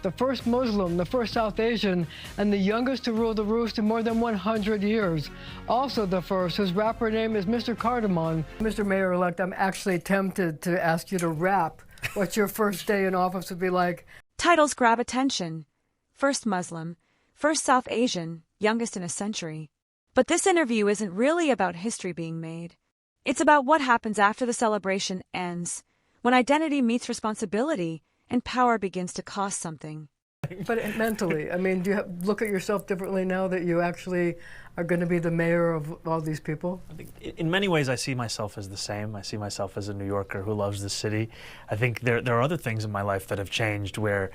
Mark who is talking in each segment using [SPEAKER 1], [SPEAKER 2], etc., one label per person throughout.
[SPEAKER 1] The first Muslim, the first South Asian, and the youngest to rule the roost in more than 100 years. Also the first, whose rapper name is Mr. Cardamom. Mr. Mayor-elect, I'm actually tempted to ask you to rap what your first day in office would be like.
[SPEAKER 2] Titles grab attention. First Muslim, first South Asian, youngest in a century. But this interview isn't really about history being made. It's about what happens after the celebration ends, when identity meets responsibility and power begins to cost something.
[SPEAKER 1] But mentally, I mean, do you look at yourself differently now that you actually are going to be the mayor of all these people?
[SPEAKER 3] I think in many ways I see myself as the same. I see myself as a New Yorker who loves the city. I think there are other things in my life that have changed where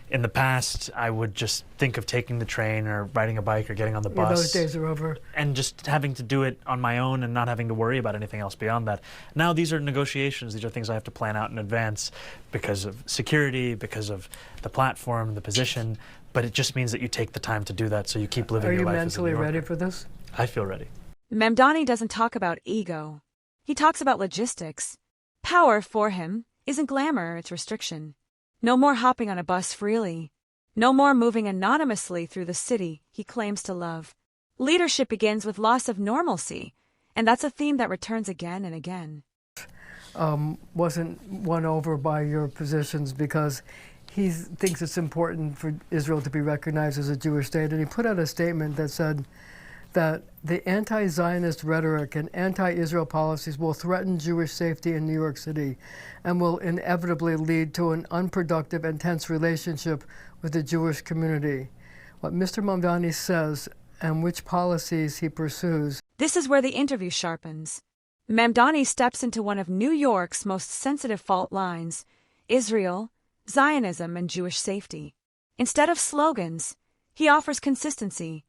[SPEAKER 3] in the past, I would just think of taking the train or riding a bike or getting on the bus.
[SPEAKER 1] Those days are over.
[SPEAKER 3] And just having to do it on my own and not having to worry about anything else beyond that. Now these are negotiations. These are things I have to plan out in advance because of security, because of the platform, the position. But it just means that you take the time to do that so you keep living your life as a New Yorker.
[SPEAKER 1] Are you mentally ready for this?
[SPEAKER 3] I feel ready.
[SPEAKER 2] Mamdani doesn't talk about ego. He talks about logistics. Power, for him, isn't glamour, it's restriction. No more hopping on a bus freely. No more moving anonymously through the city he claims to love. Leadership begins with loss of normalcy, and that's a theme that returns again and again.
[SPEAKER 1] Wasn't won over by your positions because he thinks it's important for Israel to be recognized as a Jewish state, and he put out a statement that said that the anti-Zionist rhetoric and anti-Israel policies will threaten Jewish safety in New York City and will inevitably lead to an unproductive and tense relationship with the Jewish community. What Mr. Mamdani says and which policies he pursues.
[SPEAKER 2] This is where the interview sharpens. Mamdani steps into one of New York's most sensitive fault lines: Israel, Zionism, and Jewish safety. Instead of slogans, he offers consistency.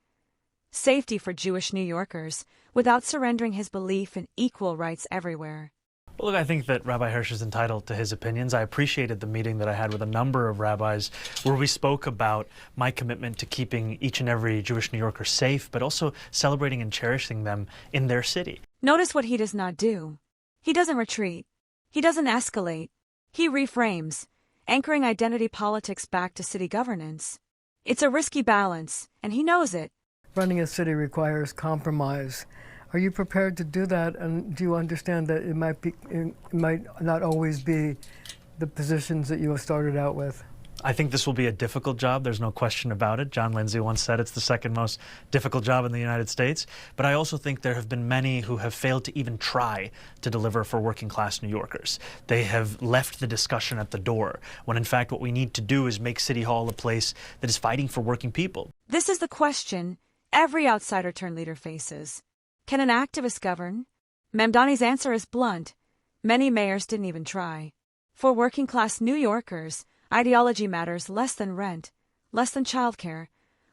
[SPEAKER 2] Safety for Jewish New Yorkers, without surrendering his belief in equal rights everywhere.
[SPEAKER 3] Well, look, I think that Rabbi Hirsch is entitled to his opinions. I appreciated the meeting that I had with a number of rabbis where we spoke about my commitment to keeping each and every Jewish New Yorker safe, but also celebrating and cherishing them in their city.
[SPEAKER 2] Notice what he does not do. He doesn't retreat. He doesn't escalate. He reframes, anchoring identity politics back to city governance. It's a risky balance, and he knows it.
[SPEAKER 1] Running a city requires compromise. Are you prepared to do that? And do you understand that it might not always be the positions that you started out with?
[SPEAKER 3] I think this will be a difficult job. There's no question about it. John Lindsay once said it's the second most difficult job in the United States. But I also think there have been many who have failed to even try to deliver for working class New Yorkers. They have left the discussion at the door, when in fact what we need to do is make City Hall a place that is fighting for working people.
[SPEAKER 2] This is the question every outsider-turned leader faces. Can an activist govern? Mamdani's answer is blunt. Many mayors didn't even try. For working-class New Yorkers, ideology matters less than rent, less than childcare,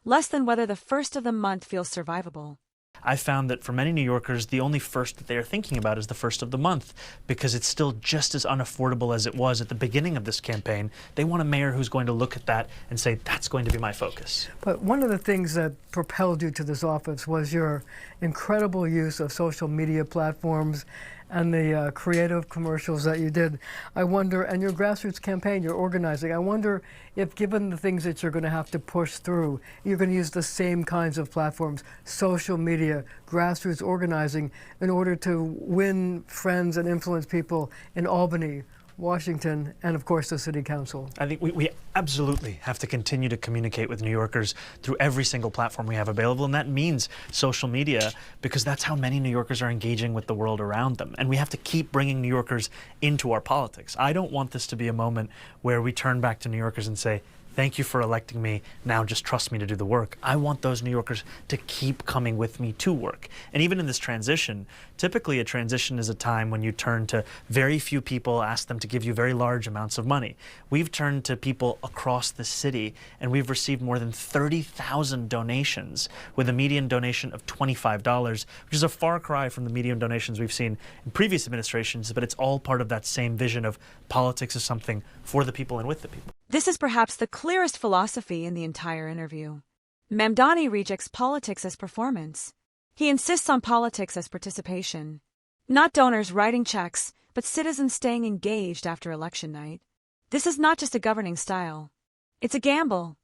[SPEAKER 2] less than whether the first of the month feels survivable.
[SPEAKER 3] I found that for many New Yorkers, the only first that they are thinking about is the first of the month, because it's still just as unaffordable as it was at the beginning of this campaign. They want a mayor who's going to look at that and say, that's going to be my focus.
[SPEAKER 1] But one of the things that propelled you to this office was your incredible use of social media platforms and the creative commercials that you did. I wonder, and your grassroots campaign, your organizing, I wonder if, given the things that you're going to have to push through, you're going to use the same kinds of platforms, social media, grassroots organizing, in order to win friends and influence people in Albany, Washington, and of course the City Council.
[SPEAKER 3] I think we absolutely have to continue to communicate with New Yorkers through every single platform we have available, and that means social media, because that's how many New Yorkers are engaging with the world around them. And we have to keep bringing New Yorkers into our politics. I don't want this to be a moment where we turn back to New Yorkers and say, thank you for electing me, now just trust me to do the work. I want those New Yorkers to keep coming with me to work. And even in this transition, typically a transition is a time when you turn to very few people, ask them to give you very large amounts of money. We've turned to people across the city, and we've received more than 30,000 donations, with a median donation of $25, which is a far cry from the median donations we've seen in previous administrations, but it's all part of that same vision of politics as something for the people and with the people.
[SPEAKER 2] This is perhaps the clearest philosophy in the entire interview. Mamdani rejects politics as performance. He insists on politics as participation. Not donors writing checks, but citizens staying engaged after election night. This is not just a governing style. It's a gamble.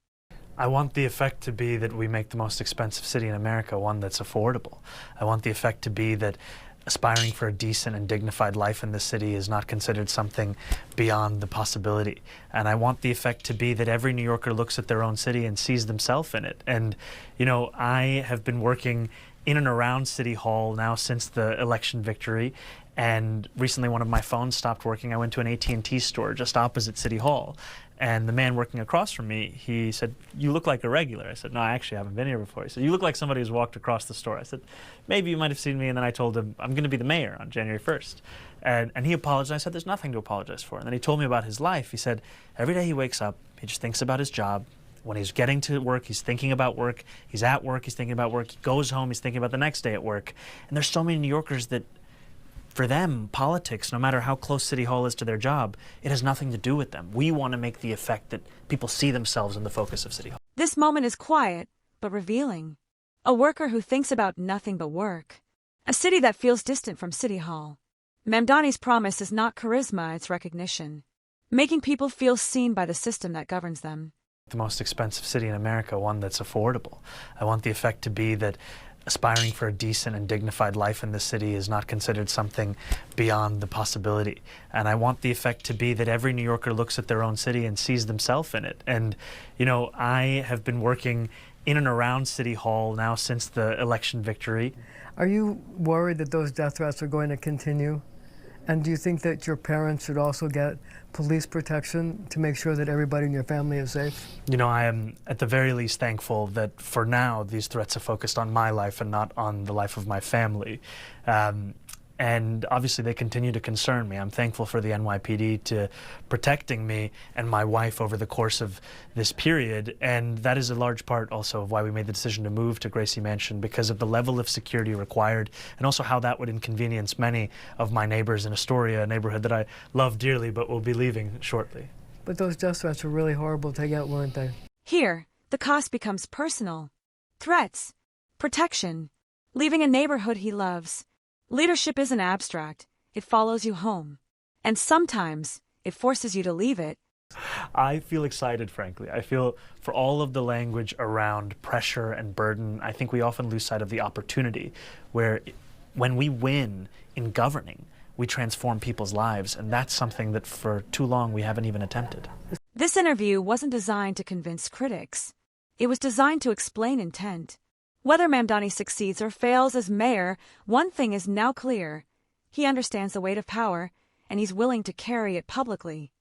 [SPEAKER 3] I want the effect to be that we make the most expensive city in America one that's affordable. I want the effect to be that aspiring for a decent and dignified life in the city is not considered something beyond the possibility. And I want the effect to be that every New Yorker looks at their own city and sees themselves in it. And, you know, I have been working in and around City Hall now since the election victory. And recently one of my phones stopped working. I went to an AT&T store just opposite City Hall. And the man working across from me, he said, "You look like a regular." I said, "No, I actually haven't been here before." He said, "You look like somebody who's walked across the store." I said, "Maybe you might have seen me." And then I told him, "I'm going to be the mayor on January 1st. And he apologized. I said, "There's nothing to apologize for." And then he told me about his life. He said, every day he wakes up, he just thinks about his job. When he's getting to work, he's thinking about work. He's at work, he's thinking about work. He goes home, he's thinking about the next day at work. And there's so many New Yorkers that, for them, politics, no matter how close City Hall is to their job, it has nothing to do with them. We want to make the effect that people see themselves in the focus of City Hall.
[SPEAKER 2] This moment is quiet, but revealing. A worker who thinks about nothing but work. A city that feels distant from City Hall. Mamdani's promise is not charisma, it's recognition. Making people feel seen by the system that governs them.
[SPEAKER 3] The most expensive city in America, one that's affordable. I want the effect to be that aspiring for a decent and dignified life in the city is not considered something beyond the possibility. And I want the effect to be that every New Yorker looks at their own city and sees themselves in it. And, you know, I have been working in and around City Hall now since the election victory.
[SPEAKER 1] Are you worried that those death threats are going to continue? And do you think that your parents should also get police protection to make sure that everybody in your family is safe?
[SPEAKER 3] You know, I am at the very least thankful that for now these threats are focused on my life and not on the life of my family. And obviously they continue to concern me. I'm thankful for the NYPD to protecting me and my wife over the course of this period. And that is a large part also of why we made the decision to move to Gracie Mansion, because of the level of security required and also how that would inconvenience many of my neighbors in Astoria, a neighborhood that I love dearly but will be leaving shortly.
[SPEAKER 1] But those death threats were really horrible to get, weren't they?
[SPEAKER 2] Here, the cost becomes personal. Threats, protection, leaving a neighborhood he loves. Leadership isn't abstract. It follows you home. And sometimes it forces you to leave it.
[SPEAKER 3] I feel excited, frankly. I feel for all of the language around pressure and burden, I think we often lose sight of the opportunity where when we win in governing, we transform people's lives. And that's something that for too long we haven't even attempted.
[SPEAKER 2] This interview wasn't designed to convince critics. It was designed to explain intent. Whether Mamdani succeeds or fails as mayor, one thing is now clear. He understands the weight of power, and he's willing to carry it publicly.